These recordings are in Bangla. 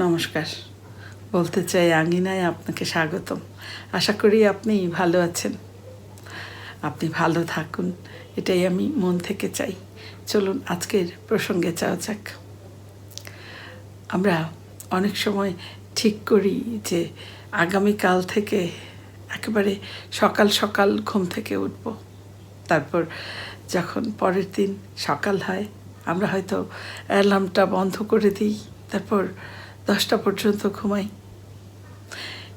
নমস্কার। বলতে চাই আঙিনায় আপনাকে স্বাগতম। আশা করি আপনি ভালো আছেন, আপনি ভালো থাকুন, এটাই আমি মন থেকে চাই। চলুন আজকের প্রসঙ্গে যাওয়া যাক। আমরা অনেক সময় ঠিক করি যে আগামীকাল থেকে একেবারে সকাল সকাল ঘুম থেকে উঠব। তারপর যখন পরের দিন সকাল হয় আমরা হয়তো অ্যালার্মটা বন্ধ করে দিই, তারপর 10টা পর্যন্ত ঘুমাই।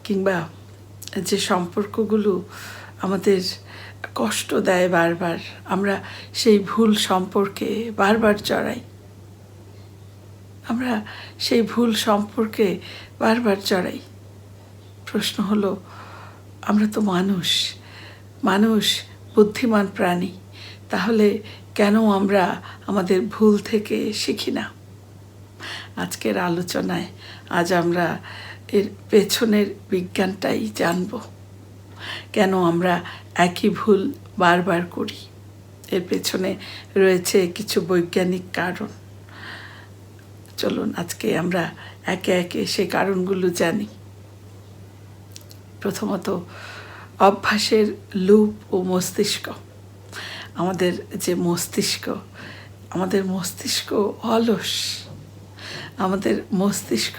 কিংবা যে সম্পর্কগুলো আমাদের কষ্ট দেয় বারবার, আমরা সেই ভুল সম্পর্কে বারবার জড়াই। প্রশ্ন হলো, আমরা তো মানুষ বুদ্ধিমান প্রাণী, তাহলে কেন আমরা আমাদের ভুল থেকে শিখি না? আজকের আলোচনায় আজ আমরা এর পেছনের বিজ্ঞানটাই জানব। কেন আমরা একই ভুল বারবার করি, এর পেছনে রয়েছে কিছু বৈজ্ঞানিক কারণ। চলুন আজকে আমরা একে একে সেই কারণগুলো জানি। প্রথমত, অভ্যাসের লুপ ও মস্তিষ্ক। আমাদের মস্তিষ্ক অলস। আমাদের মস্তিষ্ক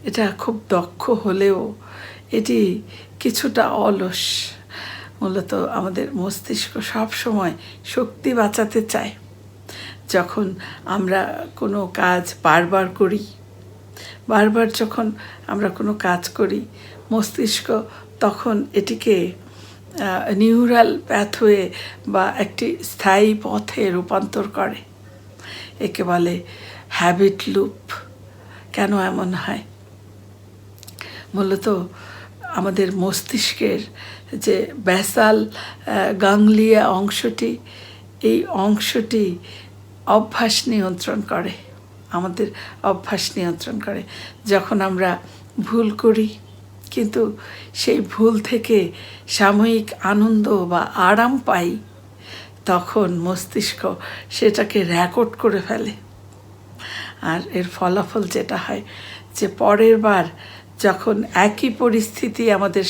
এটা খুব দক্ষ হলেও এটি কিছুটা অলস। মূলত আমাদের মস্তিষ্ক সব সময় শক্তি বাঁচাতে চায়। যখন আমরা কোনো কাজ বারবার যখন আমরা কোনো কাজ করি, মস্তিষ্ক তখন এটিকে নিউরাল প্যাথওয়ে বা একটি স্থায়ী পথে রূপান্তর করে। একে বলে হ্যাবিট লুপ। কেন এমন হয়? মূলত আমাদের মস্তিষ্কের যে ব্যাসাল গাংলিয়া অংশটি, এই অংশটি অভ্যাস নিয়ন্ত্রণ করে। যখন আমরা ভুল করি কিন্তু সেই ভুল থেকে সাময়িক আনন্দ বা আরাম পাই, তখন মস্তিষ্ক সেটাকে রেকর্ড করে ফেলে। আর এর ফলাফল যেটা হয় যে পরের বার যখন একই পরিস্থিতি আমাদের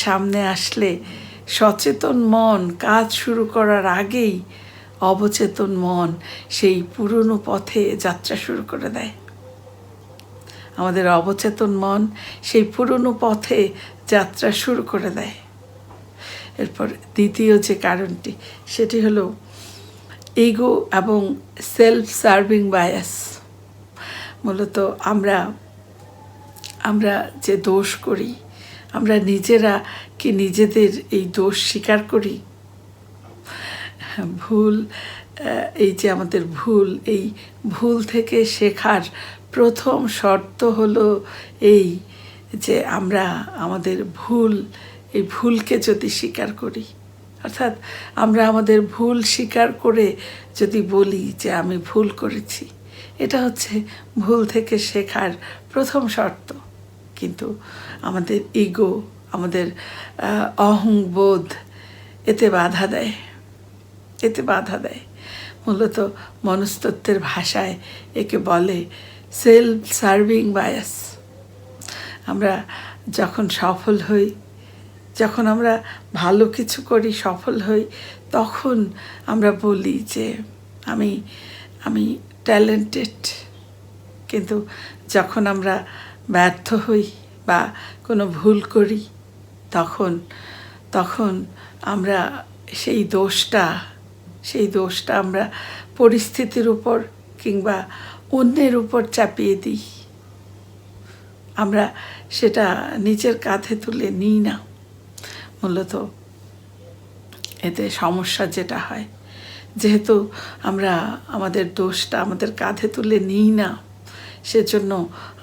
সামনে আসলে সচেতন মন কাজ শুরু করার আগেই অবচেতন মন সেই পুরনো পথে যাত্রা শুরু করে দেয়। আমাদের অবচেতন মন সেই পুরনো পথে যাত্রা শুরু করে দেয়। এরপর দ্বিতীয় যে কারণটি, সেটি হলো ইগো এবং সেলফ সার্ভিং বায়াস। মূলত আমরা যে দোষ করি, আমরা নিজেরা কি নিজেদের এই দোষ স্বীকার করি? এই ভুল থেকে শেখার প্রথম শর্ত হলো এই যে আমরা আমাদের ভুলকে যদি স্বীকার করি, অর্থাৎ আমরা আমাদের ভুল স্বীকার করে যদি বলি যে আমি ভুল করেছি, এটা হচ্ছে ভুল থেকে শেখার প্রথম শর্ত। কিন্তু আমাদের ইগো, আমাদের অহংবোধ এতে বাধা দেয়। মূলত মনস্তত্ত্বের ভাষায় একে বলে সেলফ সার্ভিং বায়াস। আমরা যখন সফল হই, যখন আমরা ভালো কিছু করি, সফল হই, তখন আমরা বলি যে আমি ট্যালেন্টেড। কিন্তু যখন আমরা ব্যর্থ হই বা কোনো ভুল করি, তখন আমরা সেই দোষটা আমরা পরিস্থিতির উপর কিংবা অন্যের উপর চাপিয়ে দিই। আমরা সেটা নিজের কাঁধে তুলে নিই না। মূলত এতে সমস্যা যেটা হয়, যেহেতু আমরা আমাদের দোষটা আমাদের কাঁধে তুলে নিই না, সেজন্য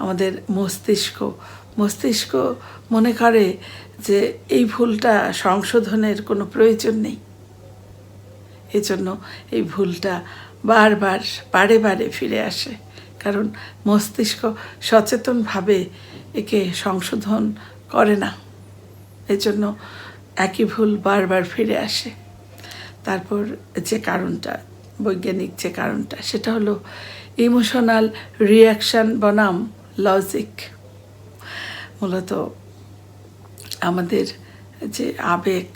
আমাদের মস্তিষ্ক মনে করে যে এই ভুলটা সংশোধনের কোনো প্রয়োজন নেই। এজন্য এই ভুলটা বারে ফিরে আসে, কারণ মস্তিষ্ক সচেতনভাবে একে সংশোধন করে না। এজন্য একই ভুল বারবার ফিরে আসে। তারপর যে কারণটা, বৈজ্ঞানিক যে কারণটা, সেটা হলো ইমোশনাল রিয়াকশান বনাম লজিক। মূলত আমাদের যে আবেগ,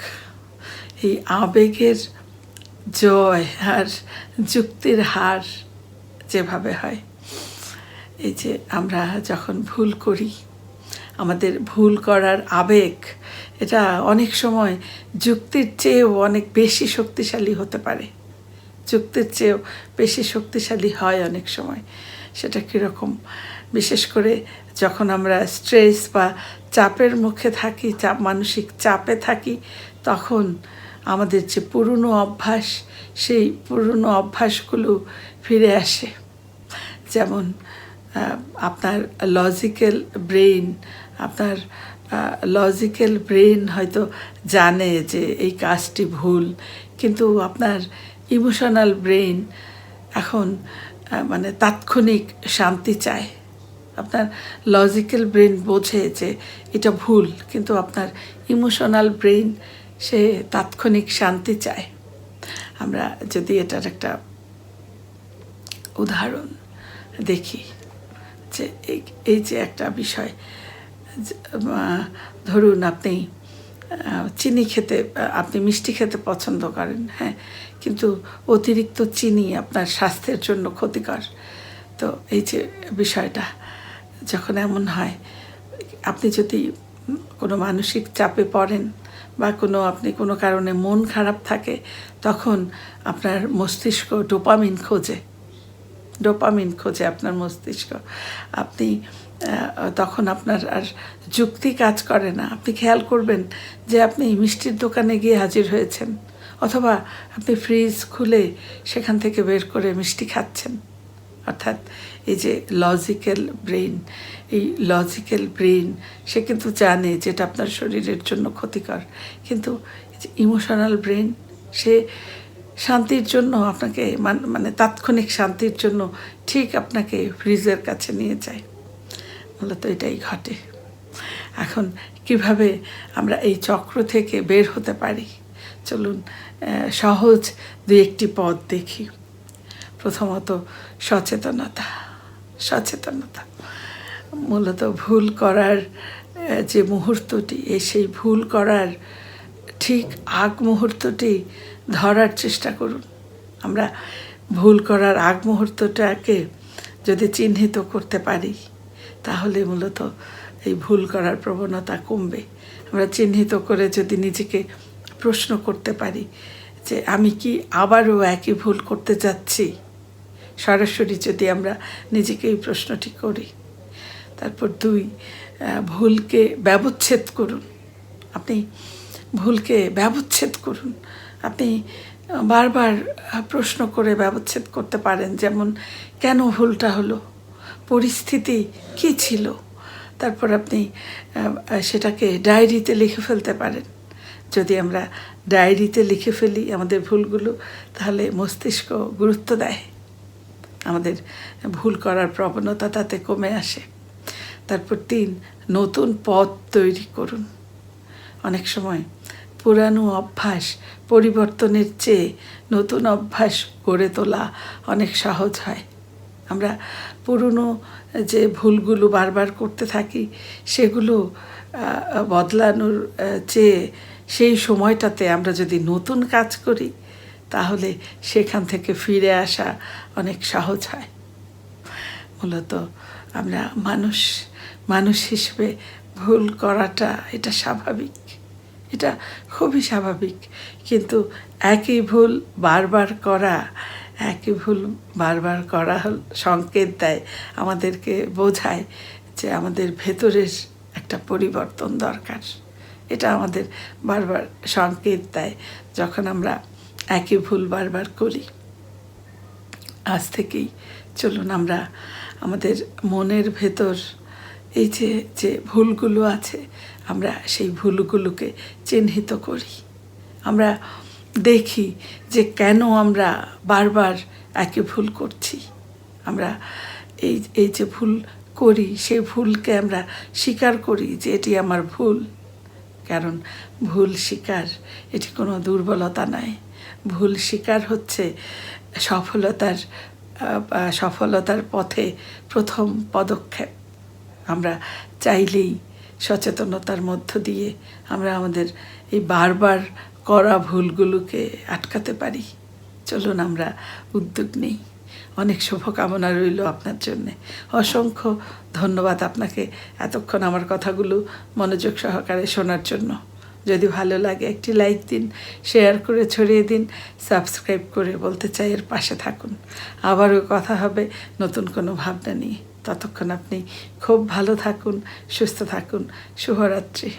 এই আবেগের জয় আর যুক্তির হার যেভাবে হয়, এই যে আমরা যখন ভুল করি, আমাদের ভুল করার আবেগ এটা অনেক সময় যুক্তির চেয়েও অনেক বেশি শক্তিশালী হতে পারে, যুক্তির চেয়েও বেশি শক্তিশালী হয় অনেক সময়। সেটা কীরকম? বিশেষ করে যখন আমরা স্ট্রেস বা চাপের মুখে থাকি, মানসিক চাপে থাকি, তখন আমাদের যে পুরনো অভ্যাস, সেই পুরনো অভ্যাসগুলো ফিরে আসে। যেমন আপনার লজিক্যাল ব্রেন হয়তো জানে যে এই কাজটি ভুল, কিন্তু আপনার ইমোশনাল ব্রেন এখন মানে তাৎক্ষণিক শান্তি চায়। আপনার লজিক্যাল ব্রেন বোঝে যে এটা ভুল, কিন্তু আপনার ইমোশনাল ব্রেন সে তাৎক্ষণিক শান্তি চায়। আমরা যদি এটার একটা উদাহরণ দেখি, যে এই যে একটা বিষয়, ধরুন আপনি আপনি মিষ্টি খেতে পছন্দ করেন, হ্যাঁ, কিন্তু অতিরিক্ত চিনি আপনার স্বাস্থ্যের জন্য ক্ষতিকর। তো এই যে বিষয়টা যখন এমন হয়, আপনি যদি কোনো মানসিক চাপে পড়েন বা আপনি কোনো কারণে মন খারাপ থাকে, তখন আপনার মস্তিষ্ক ডোপামিন খোঁজে আপনার মস্তিষ্ক। আপনি তখন আপনার আর যুক্তি কাজ করে না। আপনি খেয়াল করবেন যে আপনি মিষ্টির দোকানে গিয়ে হাজির হয়েছেন, অথবা আপনি ফ্রিজ খুলে সেখান থেকে বের করে মিষ্টি খাচ্ছেন। অর্থাৎ এই যে লজিক্যাল ব্রেন সে কিন্তু জানে যেটা আপনার শরীরের জন্য ক্ষতিকর, কিন্তু এই যে ইমোশনাল ব্রেন সে শান্তির জন্য আপনাকে মানে তাৎক্ষণিক শান্তির জন্য ঠিক আপনাকে ফ্রিজের কাছে নিয়ে যায়। মূলত এটাই ঘটে। এখন কিভাবে আমরা এই চক্র থেকে বের হতে পারি? চলুন সহজ দুই একটি পথ দেখি। প্রথমত সচেতনতা। মূলত ভুল করার যে মুহূর্তটি, সেই ভুল করার ঠিক আগ মুহূর্তটি ধরার চেষ্টা করুন। আমরা ভুল করার আগ মুহূর্তটাকে যদি চিহ্নিত করতে পারি, তাহলে মূলত এই ভুল করার প্রবণতা কমবে। আমরা চিহ্নিত করে যদি নিজেকে প্রশ্ন করতে পারি যে আমি কি আবারও একই ভুল করতে যাচ্ছি, সরাসরি যদি আমরা নিজেকে এই প্রশ্নটি করি। তারপর 2, ভুলকে ব্যবচ্ছেদ করুন। আপনি ভুলকে ব্যবচ্ছেদ করুন। আপনি বারবার প্রশ্ন করে ব্যবচ্ছেদ করতে পারেন, যেমন কেন ভুলটা হলো, পরিস্থিতি কী ছিল। তারপর আপনি সেটাকে ডায়েরিতে লিখে ফেলতে পারেন। যদি আমরা ডায়েরিতে লিখে ফেলি আমাদের ভুলগুলো, তাহলে মস্তিষ্ক গুরুত্ব দেয়, আমাদের ভুল করার প্রবণতা তাতে কমে আসে। তারপর 3, নতুন পথ তৈরি করুন। অনেক সময় পুরানো অভ্যাস পরিবর্তনের চেয়ে নতুন অভ্যাস গড়ে তোলা অনেক সহজ হয়। আমরা পুরনো যে ভুলগুলো বারবার করতে থাকি, সেগুলো বদলানোর চেয়ে সেই সময়টাতে আমরা যদি নতুন কাজ করি, তাহলে সেখান থেকে ফিরে আসা অনেক সহজ হয়। মূলত আমরা মানুষ হিসেবে ভুল করাটা এটা স্বাভাবিক, এটা খুবই স্বাভাবিক। কিন্তু একই ভুল বারবার করা সংকেত দেয়, আমাদেরকে বোঝায় যে আমাদের ভেতরের একটা পরিবর্তন দরকার। এটা আমাদের বারবার সংকেত দেয় যখন আমরা একই ভুল বারবার করি। আজ থেকেই চলুন আমরা আমাদের মনের ভেতর এই যে ভুলগুলো আছে, আমরা সেই ভুলগুলোকে চিহ্নিত করি। আমরা দেখি যে কেন আমরা বারবার একই ভুল করছি। আমরা এই যে ভুল করি, সেই ভুলকে আমরা স্বীকার করি যে এটি আমার ভুল। কারণ ভুল স্বীকার এটি কোনো দুর্বলতা নয়। ভুল স্বীকার হচ্ছে সফলতার সফলতার পথে প্রথম পদক্ষেপ। আমরা চাইলেই সচেতনতার মধ্য দিয়ে আমরা আমাদের এই বারবার করা ভুলগুলোকে আটকাতে পারি। চলুন আমরা উদ্যোগ নিই। অনেক শুভকামনা রইল আপনার জন্যে। অসংখ্য ধন্যবাদ আপনাকে এতক্ষণ আমার কথাগুলো মনোযোগ সহকারে শোনার জন্য। যদি ভালো লাগে একটি লাইক দিন, শেয়ার করে ছড়িয়ে দিন, সাবস্ক্রাইব করে বলতে চাই এর পাশে থাকুন। আবারও কথা হবে নতুন কোনো ভাবনা নিয়ে। ততক্ষণ আপনি খুব ভালো থাকুন, সুস্থ থাকুন। শুভরাত্রি।